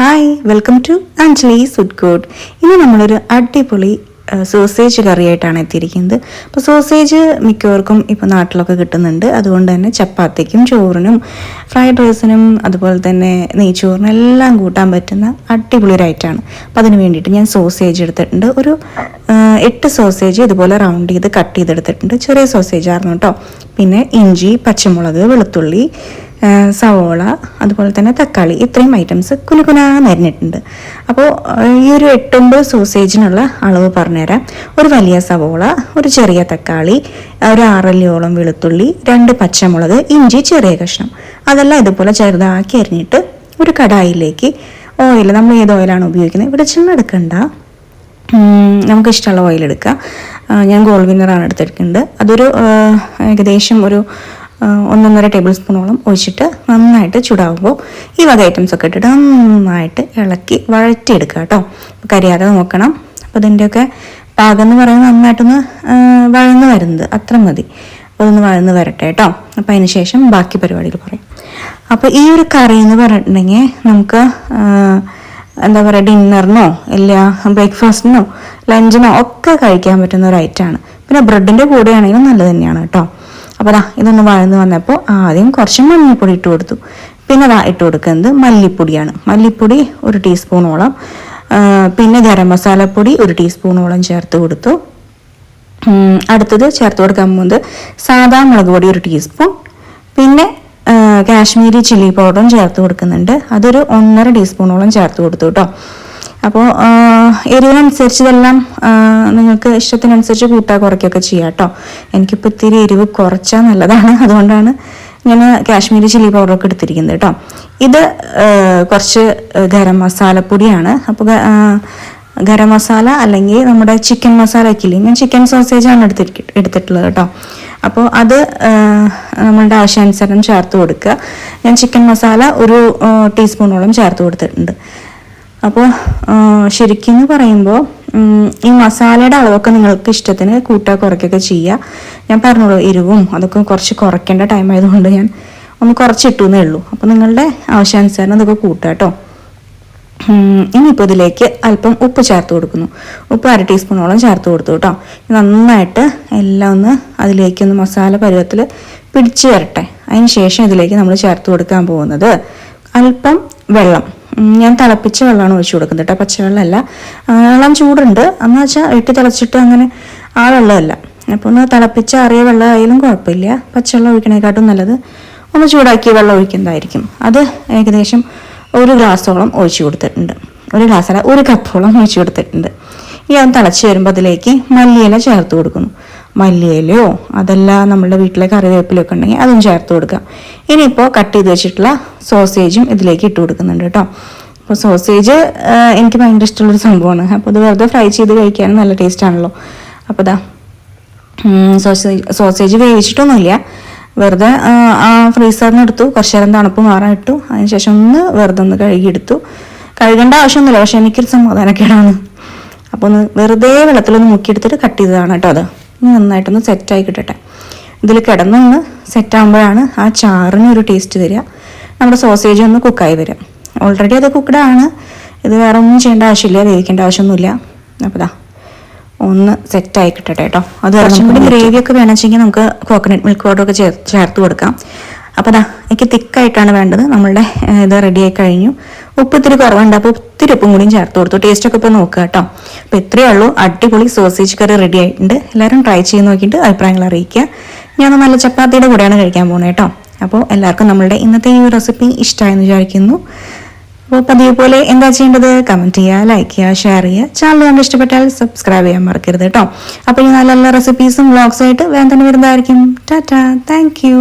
Hi, welcome to Anjali's food court. ഇന്ന് നമ്മളൊരു അടിപൊളി സോസേജ് കറിയായിട്ടാണ് എത്തിയിരിക്കുന്നത്. അപ്പോൾ സോസേജ് മിക്കവർക്കും ഇപ്പോൾ നാട്ടിലൊക്കെ കിട്ടുന്നുണ്ട്. അതുകൊണ്ട് തന്നെ ചപ്പാത്തിക്കും ചോറിനും ഫ്രൈഡ് റൈസിനും അതുപോലെ തന്നെ നെയ്ച്ചോറിനും എല്ലാം കൂട്ടാൻ പറ്റുന്ന അടിപൊളി ഒരു ഐറ്റമാണ്. അപ്പോൾ അതിന് വേണ്ടിയിട്ട് ഞാൻ സോസേജ് എടുത്തിട്ടുണ്ട്. ഒരു 8 സോസേജ് ഇതുപോലെ റൗണ്ട് ചെയ്ത് കട്ട് ചെയ്തെടുത്തിട്ടുണ്ട്. ചെറിയ സോസേജ് ആയിരുന്നു കേട്ടോ. പിന്നെ ഇഞ്ചി, പച്ചമുളക്, വെളുത്തുള്ളി, സവോള, അതുപോലെ തന്നെ തക്കാളി, ഇത്രയും ഐറ്റംസ് കുനുകുനാന്ന് അരിഞ്ഞിട്ടുണ്ട്. അപ്പോൾ ഈ ഒരു 8-9 സോസേജിനുള്ള അളവ് പറഞ്ഞുതരാം. ഒരു വലിയ സവോള, ഒരു ചെറിയ തക്കാളി, ഒരു 6 അല്ലിയോളം വെളുത്തുള്ളി, 2 പച്ചമുളക്, ഇഞ്ചി ചെറിയ കഷ്ണം, അതെല്ലാം ഇതുപോലെ ചെറുതാക്കി അരിഞ്ഞിട്ട് ഒരു കടായിലേക്ക് ഓയിൽ, നമ്മൾ ഏത് ഓയിലാണ് ഉപയോഗിക്കുന്നത്, വെളിച്ചെണ്ണ എടുക്കണ്ട, നമുക്ക് ഇഷ്ടമുള്ള ഓയിൽ എടുക്കുക. ഞാൻ ഗോൾഡ് വിന്നറാണ് എടുത്തിരിക്കുന്നത്. അതൊരു ഏകദേശം ഒരു 1.5 ടേബിൾ സ്പൂണോളം ഒഴിച്ചിട്ട് നന്നായിട്ട് ചൂടാകുമ്പോൾ ഈ വക ഐറ്റംസ് ഒക്കെ ഇട്ടിട്ട് നന്നായിട്ട് ഇളക്കി വഴറ്റിയെടുക്കുക കേട്ടോ. കരിയാതെ നോക്കണം. അപ്പോൾ ഇതിൻ്റെയൊക്കെ പാകം എന്ന് പറയുന്നത് നന്നായിട്ടൊന്ന് വഴന്ന് വരുന്നത് അത്ര മതി. അപ്പോൾ അതൊന്ന് വഴന്ന് വരട്ടെ കേട്ടോ. അപ്പോൾ അതിന് ശേഷം ബാക്കി പരിപാടികൾ പറയും. അപ്പോൾ ഈ ഒരു കറി എന്ന് പറഞ്ഞിട്ടുണ്ടെങ്കിൽ നമുക്ക് എന്താ പറയുക, ഡിന്നറിനോ ഇല്ല ബ്രേക്ക്ഫാസ്റ്റിനോ ലഞ്ചിനോ ഒക്കെ കഴിക്കാൻ പറ്റുന്ന ഒരു ഐറ്റമാണ്. പിന്നെ ബ്രെഡിൻ്റെ കൂടെയാണെങ്കിലും നല്ലത് തന്നെയാണ് കേട്ടോ. അപ്പോൾ ഇതൊന്ന് വഴന്ന് വന്നപ്പോൾ ആദ്യം കുറച്ച് മഞ്ഞൾപ്പൊടി ഇട്ട് കൊടുത്തു. പിന്നെ ഇട്ട് കൊടുക്കുന്നത് മല്ലിപ്പൊടിയാണ്. മല്ലിപ്പൊടി 1 ടീസ്പൂണോളം, പിന്നെ ഗരം മസാലപ്പൊടി 1 ടീസ്പൂണോളം ചേർത്ത് കൊടുത്തു. അടുത്തത് ചേർത്ത് കൊടുക്കാൻ പോകുന്നത് സാദാ മുളക് പൊടി 1 ടീസ്പൂൺ, പിന്നെ കാശ്മീരി ചില്ലി പൗഡറും ചേർത്ത് കൊടുക്കുന്നുണ്ട്. അതൊരു 1.5 ടീസ്പൂണോളം ചേർത്ത് കൊടുത്തു കേട്ടോ. അപ്പോൾ എരിവിനനുസരിച്ച് ഇതെല്ലാം നിങ്ങൾക്ക് ഇഷ്ടത്തിനനുസരിച്ച് കൂട്ടാ കുറയ്ക്കുകയൊക്കെ ചെയ്യാം കേട്ടോ. എനിക്കിപ്പോൾ ഇത്തിരി എരിവ് കുറച്ചാൽ നല്ലതാണ്, അതുകൊണ്ടാണ് ഞാൻ കാശ്മീരി ചില്ലി പൗഡറൊക്കെ എടുത്തിരിക്കുന്നത് കേട്ടോ. ഇത് കുറച്ച് ഗരം മസാലപ്പൊടിയാണ്. അപ്പോൾ ഗരം മസാല അല്ലെങ്കിൽ നമ്മുടെ ചിക്കൻ മസാല ഒക്കെയില്ലേ, ഞാൻ ചിക്കൻ സോസേജാണ് എടുത്തിട്ടുള്ളത് കേട്ടോ. അപ്പോൾ അത് നമ്മളുടെ ആവശ്യാനുസരണം ചേർത്ത് കൊടുക്കുക. ഞാൻ ചിക്കൻ മസാല 1 ടീസ്പൂണോളം ചേർത്ത് കൊടുത്തിട്ടുണ്ട്. അപ്പോൾ ശരിക്കും പറയുമ്പോൾ ഈ മസാലയുടെ അളവൊക്കെ നിങ്ങൾക്ക് ഇഷ്ടത്തിന് കൂട്ടുക കുറയ്ക്കുകയൊക്കെ ചെയ്യുക. ഞാൻ പറഞ്ഞോളൂ, എരിവും അതൊക്കെ കുറച്ച് കുറയ്ക്കേണ്ട ടൈം ആയതുകൊണ്ട് ഞാൻ ഒന്ന് കുറച്ചിട്ടു എന്നേ ഉള്ളൂ. അപ്പോൾ നിങ്ങളുടെ ആവശ്യാനുസരണം അതൊക്കെ കൂട്ടുക കേട്ടോ. ഇനിയിപ്പോൾ ഇതിലേക്ക് അല്പം ഉപ്പ് ചേർത്ത് കൊടുക്കുന്നു. ഉപ്പ് 1/2 ടീസ്പൂണോളം ചേർത്ത് കൊടുത്തു കേട്ടോ. നന്നായിട്ട് എല്ലാം ഒന്ന് അതിലേക്കൊന്ന് മസാല പരുവത്തിൽ പിടിച്ചു വരട്ടെ. അതിന് ശേഷം ഇതിലേക്ക് നമ്മൾ ചേർത്ത് കൊടുക്കാൻ പോകുന്നത് അല്പം വെള്ളം. ഞാൻ തിളപ്പിച്ച വെള്ളമാണ് ഒഴിച്ചു കൊടുക്കുന്നത് കേട്ടോ, പച്ചവെള്ളമല്ല. വെള്ളം ചൂടുണ്ട് എന്ന് വെച്ചാൽ വെട്ടി തിളച്ചിട്ട് അങ്ങനെ ആ വെള്ളമല്ല. അപ്പോൾ ഒന്ന് തിളപ്പിച്ച അറിയ വെള്ളം ആയാലും കുഴപ്പമില്ല. പച്ചവെള്ളം ഒഴിക്കണേക്കാട്ടും നല്ലത് ഒന്ന് ചൂടാക്കിയ വെള്ളം ഒഴിക്കുന്നതായിരിക്കും. അത് ഏകദേശം 1 ഗ്ലാസോളം ഒഴിച്ചു കൊടുത്തിട്ടുണ്ട്. 1 ഗ്ലാസ്സല്ല, 1 കപ്പോളം ഒഴിച്ചു കൊടുത്തിട്ടുണ്ട്. ഈ അത് തിളച്ച് വരുമ്പോൾ അതിലേക്ക് മല്ലിയില ചേർത്ത് കൊടുക്കുന്നു. മല്ലിയിലയോ അതല്ല നമ്മളുടെ വീട്ടിലെ കറിവേപ്പിലൊക്കെ ഉണ്ടെങ്കിൽ അതും ചേർത്ത് കൊടുക്കാം. ഇനിയിപ്പോൾ കട്ട് ചെയ്ത് വെച്ചിട്ടുള്ള സോസേജും ഇതിലേക്ക് ഇട്ട് കൊടുക്കുന്നുണ്ട് കേട്ടോ. അപ്പോൾ സോസേജ് എനിക്ക് ഭയങ്കര ഇഷ്ടമുള്ളൊരു സംഭവമാണ്. അപ്പോൾ ഇത് വെറുതെ ഫ്രൈ ചെയ്ത് കഴിക്കാനും നല്ല ടേസ്റ്റ് ആണല്ലോ. അപ്പോൾ സോസേജ് വേവിച്ചിട്ടൊന്നുമില്ല, വെറുതെ ഫ്രീസറിന് എടുത്തു, കുറച്ച് നേരം തണുപ്പ് മാറാൻ ഇട്ടു. അതിനുശേഷം വെറുതെ ഒന്ന് കഴുകിയെടുത്തു. കഴുകേണ്ട ആവശ്യമൊന്നുമില്ല, പക്ഷെ എനിക്കൊരു സമാധാനക്കേടാണ്. അപ്പോൾ ഒന്ന് വെറുതെ വെള്ളത്തിലൊന്ന് മുക്കിയെടുത്തിട്ട് കട്ട് ചെയ്തതാണ് കേട്ടോ. അത് നന്നായിട്ടൊന്ന് സെറ്റായി കിട്ടട്ടെ. ഇതിൽ കിടന്നൊന്ന് സെറ്റാകുമ്പോഴാണ് ആ ചാറിനൊരു ടേസ്റ്റ് വരിക, നമ്മുടെ സോസേജ് ഒന്ന് കുക്കായി വരിക. ഓൾറെഡി അത് കുക്കഡാണ്. ഇത് വേറെ ഒന്നും ചെയ്യേണ്ട ആവശ്യമില്ല, വേവിക്കേണ്ട ആവശ്യമൊന്നുമില്ല. അപ്പോൾ ഒന്ന് സെറ്റായി കിട്ടട്ടെ കേട്ടോ. അത് കുറച്ചും കൂടി ഗ്രേവിയൊക്കെ വേണമെങ്കിൽ നമുക്ക് കോക്കനട്ട് മിൽക്ക് പൗഡറൊക്കെ ചേർത്ത് കൊടുക്കാം. അപ്പോൾ എനിക്ക് തിക്കായിട്ടാണ് വേണ്ടത്. നമ്മളുടെ ഇത് റെഡിയായി കഴിഞ്ഞു. ഉപ്പ് ഇത്തിരി കുറവുണ്ട്, അപ്പോൾ ഒത്തിരി ഉപ്പും കൂടിയും ചേർത്ത് കൊടുത്തു. ടേസ്റ്റൊക്കെ ഇപ്പോൾ നോക്കുക കേട്ടോ. അപ്പോൾ ഇത്രയേ ഉള്ളൂ, അടിപൊളി സോസേജ് കറി റെഡി ആയിട്ടുണ്ട്. എല്ലാവരും ട്രൈ ചെയ്ത് നോക്കിയിട്ട് അഭിപ്രായങ്ങൾ അറിയിക്കുക. ഞാൻ നല്ല ചപ്പാത്തിയുടെ കൂടെയാണ് കഴിക്കാൻ പോകുന്നത് കേട്ടോ. അപ്പോൾ എല്ലാവർക്കും നമ്മളുടെ ഇന്നത്തെ ഈ റെസിപ്പി ഇഷ്ടമായെന്ന് വിചാരിക്കുന്നു. അപ്പോൾ പതിവ് പോലെ എന്താ ചെയ്യേണ്ടത്, കമൻറ്റ് ചെയ്യുക, ലൈക്ക് ചെയ്യുക, ഷെയർ ചെയ്യുക. ചാനൽ കണ്ട് ഇഷ്ടപ്പെട്ടാൽ സബ്സ്ക്രൈബ് ചെയ്യാൻ മറക്കരുത് കേട്ടോ. അപ്പോൾ ഈ നല്ല നല്ല റെസിപ്പീസും വ്ളോഗ്സും ആയിട്ട് വേഗം തന്നെ വരുന്നതായിരിക്കും. Tata, thank you.